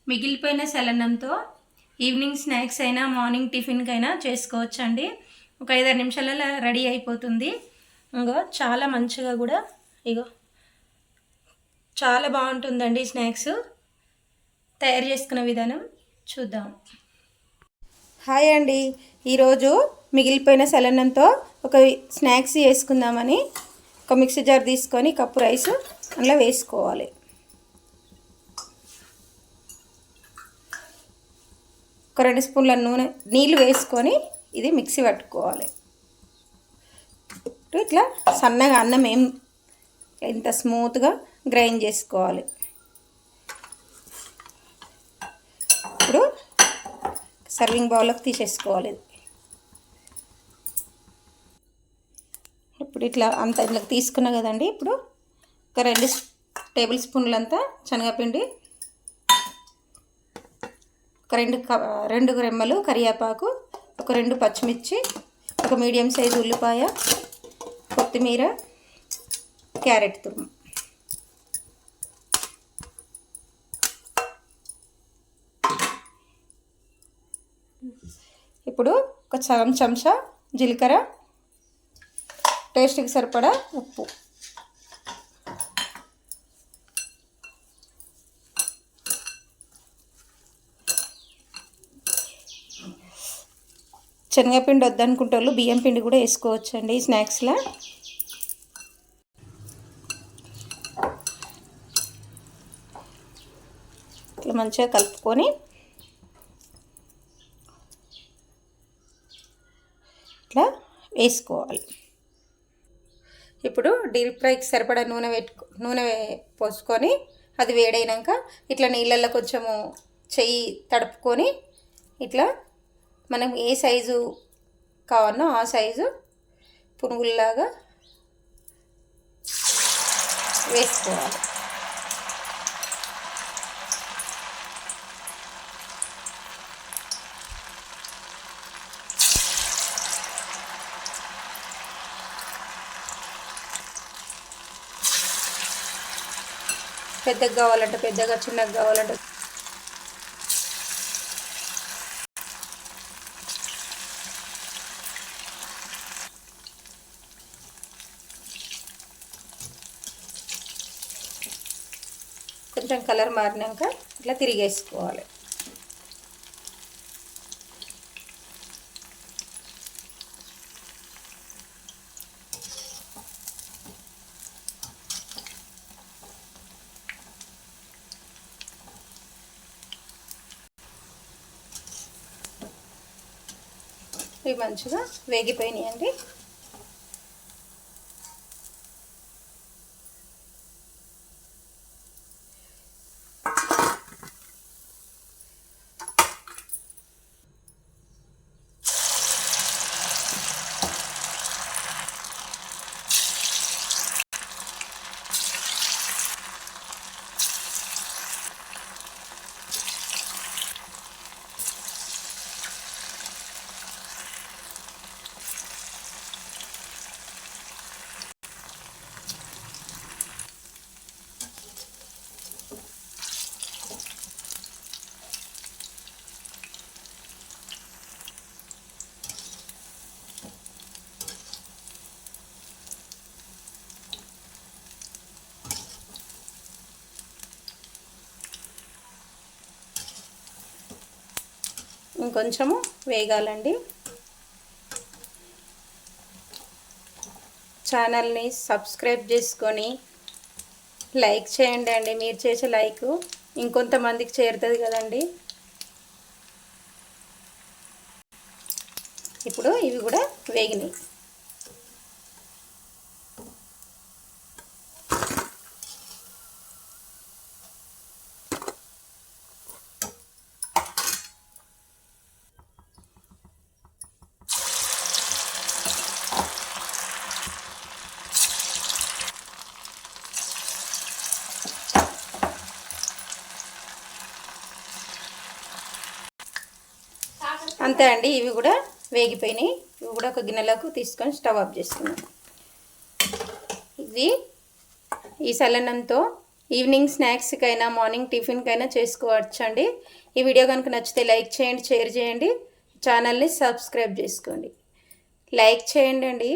మిగిలిపోయిన సెలన్నంతో evening snacks అయినా morning టిఫిన్కైనా చేసుకోవచ్చండి. ఒక 5-6 నిమిషాలలో రెడీ అయిపోతుంది. ఇంకో చాలా మంచిగా కూడా ఇగో చాలా బాగుంటుందండి. స్నాక్స్ తయారు చేసుకునే విధానం చూద్దాం. హాయ్ అండి, ఈరోజు మిగిలిపోయిన సెలన్నంతో ఒక స్నాక్స్ చేసుకుందామని ఒక మిక్సీ జార్ తీసుకొని కప్పు రైస్ అందులో వేసుకోవాలి. ఒక 2 స్పూన్ల నీళ్ళు వేసుకొని ఇది మిక్సీ పట్టుకోవాలి. ఇట్లా సన్నగా అన్నం ఇంత స్మూత్గా గ్రైండ్ చేసుకోవాలి. ఇప్పుడు సర్వింగ్ బౌల్లోకి తీసేసుకోవాలి. ఇప్పుడు ఇట్లా అంత ఇట్లా తీసుకున్నా కదండి. ఇప్పుడు ఒక 2 టేబుల్ స్పూన్లంతా శనగపిండి, ఒక 2 రెమ్మలు కరివేపాకు, ఒక 2 పచ్చిమిర్చి, ఒక మీడియం సైజు ఉల్లిపాయ, కొత్తిమీర, క్యారెట్ తురుము. ఇప్పుడు ఒక సగం చెంచా జీలకర్ర, టేస్ట్కి సరిపడా ఉప్పు, శనగపిండి వద్దనుకుంటే వాళ్ళు బియ్యం పిండి కూడా వేసుకోవచ్చండి ఈ స్నాక్స్లో. ఇట్లా మంచిగా కలుపుకొని ఇట్లా వేసుకోవాలి. ఇప్పుడు డీప్ ఫ్రైకి సరిపడా నూనె పోసుకొని అది వేడైనాక ఇట్లా నీళ్ళల్లో కొంచెము చెయ్యి తడుపుకొని ఇట్లా మనం ఏ సైజు కావాలనో ఆ సైజు పునుగుల్లాగా వేసుకోవాలి. పెద్దగా కావాలంటే పెద్దగా, చిన్నగా కావాలంటే కొంచెం కలర్ మారినాక ఇట్లా తిరిగేసుకోవాలి. ఇవి మంచిగా వేగిపోయినాయండి. ఇంకొంచెము వేగాలండి. ఛానల్ని సబ్స్క్రైబ్ చేసుకొని లైక్ చేయండి అండి. మీరు చేసే లైక్ ఇంకొంతమందికి చేరుతుంది కదండి. ఇప్పుడు ఇవి కూడా వేగినాయి. అంతే అండి, ఇవి కూడా వేగిపోయినాయి. ఇవి కూడా ఒక గిన్నెలోకి తీసుకొని స్టవ్ ఆఫ్ చేసుకున్నాం. ఇది ఈ సలనంతో ఈవినింగ్ స్నాక్స్కైనా మార్నింగ్ టిఫిన్కైనా చేసుకోవచ్చండి. ఈ వీడియో కనుక నచ్చితే లైక్ చేయండి, షేర్ చేయండి, ఛానల్ని సబ్స్క్రైబ్ చేసుకోండి. లైక్ చేయండి అండి.